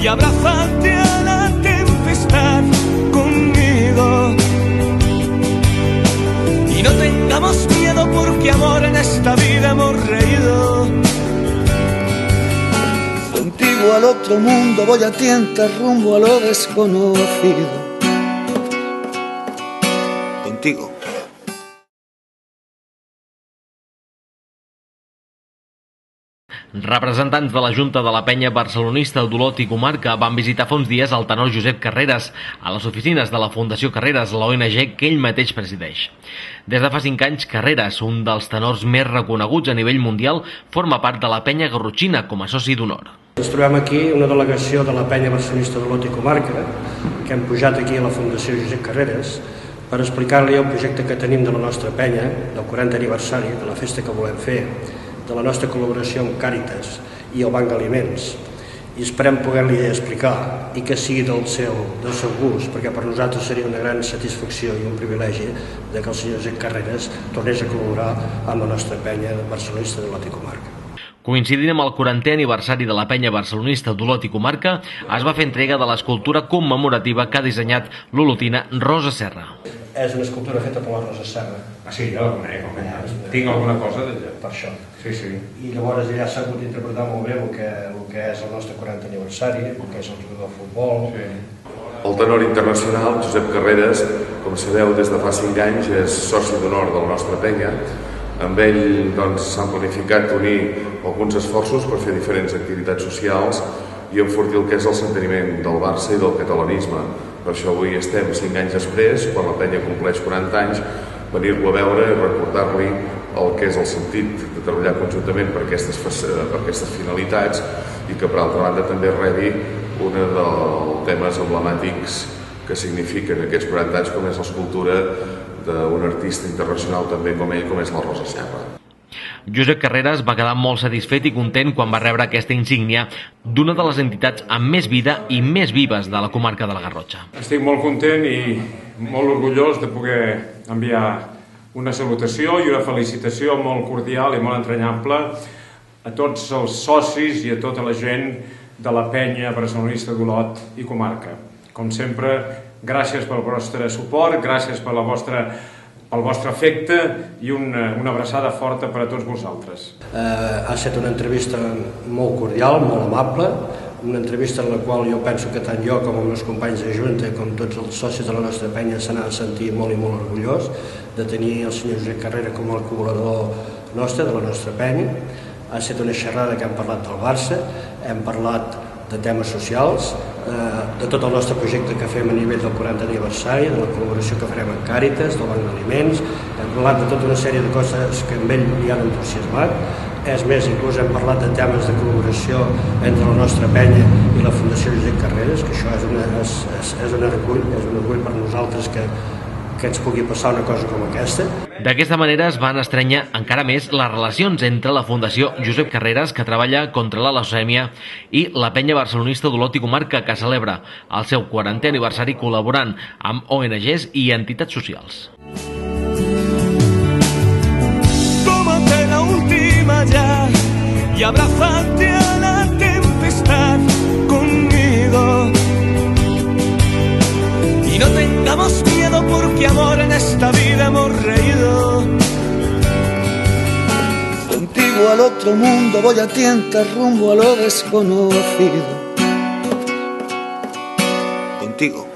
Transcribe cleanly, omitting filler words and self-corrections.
abrázate a la tempestad conmigo. Y no tengamos miedo porque amor en esta vida hemos reído. Contigo al otro mundo voy a tientas rumbo a lo desconocido. Contigo. Representants de la Junta de la Penya Barcelonista d'Olot i Comarca van visitar fa uns dies el tenor Josep Carreras a les oficines de la Fundació Carreras, l'ONG que ell mateix presideix. Des de fa 5 anys, Carreras, un dels tenors més reconeguts a nivell mundial, forma part de la Penya Garrotxina com a soci d'honor. Ens trobem aquí una delegació de la Penya Barcelonista d'Olot i Comarca que hem pujat aquí a la Fundació Josep Carreras per explicar-li el projecte que tenim de la nostra penya, del 40 aniversari, de la festa que volem fer, de la nostra col·laboració amb Càritas i el Banc d'Aliments, i esperem poder-li explicar i que sigui del seu gust, perquè per nosaltres seria una gran satisfacció i un privilegi que el senyor Josep Carreras tornés a col·laborar amb la nostra penya barcelonista d'Olot i Comarca. Coincidint amb el 40è aniversari de la Penya Barcelonista d'Olot i Comarca, es va fer entrega de l'escultura commemorativa que ha dissenyat l'olotina Rosa Serra. És una escultura feta per la Rosa Serra. Ah, sí, jo la conec, home. Tinc alguna cosa d'allà. Per això. Sí, sí. I llavors ja s'ha hagut d'interpretar molt bé el que és el nostre 40 aniversari, el que és el jugador de futbol. Sí. El tenor internacional, Josep Carreras, com sabeu, des de fa 5 anys és soci d'honor de la nostra penya. Amb ell s'han planificat unir alguns esforços per fer diferents activitats socials i enfortir el que és el sentiment del Barça i del catalanisme. Per això avui estem 5 anys després, quan la penya compleix 40 anys, venir-lo a veure i recordar-li el que és el sentit de treballar conjuntament per aquestes finalitats i que, per altra banda, també rebi un dels temes emblemàtics que signifiquen aquests 40 anys, com és l'escultura d'un artista internacional també com ell, com és la Rosa Serra. Josep Carreras va quedar molt satisfet i content quan va rebre aquesta insígnia d'una de les entitats amb més vida i més vives de la comarca de la Garrotxa. Estic molt content i molt orgullós de poder enviar una salutació i una felicitació molt cordial i molt entranyable a tots els socis i a tota la gent de la Penya Barcelonista d'Olot i Comarca. Com sempre, gràcies pel vostre suport, gràcies pel vostre afecte i una abraçada forta per a tots vosaltres. Ha estat una entrevista molt cordial, molt amable, una entrevista en la qual jo penso que tant jo com els meus companys de Junta, com tots els socis de la nostra penya, se n'ha de sentir molt i molt orgullós de tenir el senyor Josep Carreras com el col·laborador nostre, de la nostra penya. Ha estat una xerrada que hem parlat del Barça, hem parlat de temes socials, de tot el nostre projecte que fem a nivell del 40 aniversari, de la col·laboració que farem amb Càritas, del Banc d'Aliments, hem parlat de tota una sèrie de coses que amb ell li han entusiasmat. És més, inclús hem parlat de temes de col·laboració entre la nostra penya i la Fundació Josep Carreras, que això és un orgull per nosaltres que ens pugui passar una cosa com aquesta. D'aquesta manera es van estrènyer encara més les relacions entre la Fundació Josep Carreras, que treballa contra la leucèmia, i la Penya Barcelonista d'Olot i Comarca, que celebra el seu 40è aniversari col·laborant amb ONGs i entitats socials. Tómate la última ya y abrázate a la tempestad conmigo. Y no tengamos miedo porque amor en esta vida hemos reído. Contigo al otro mundo voy a tientas rumbo a lo desconocido. Contigo.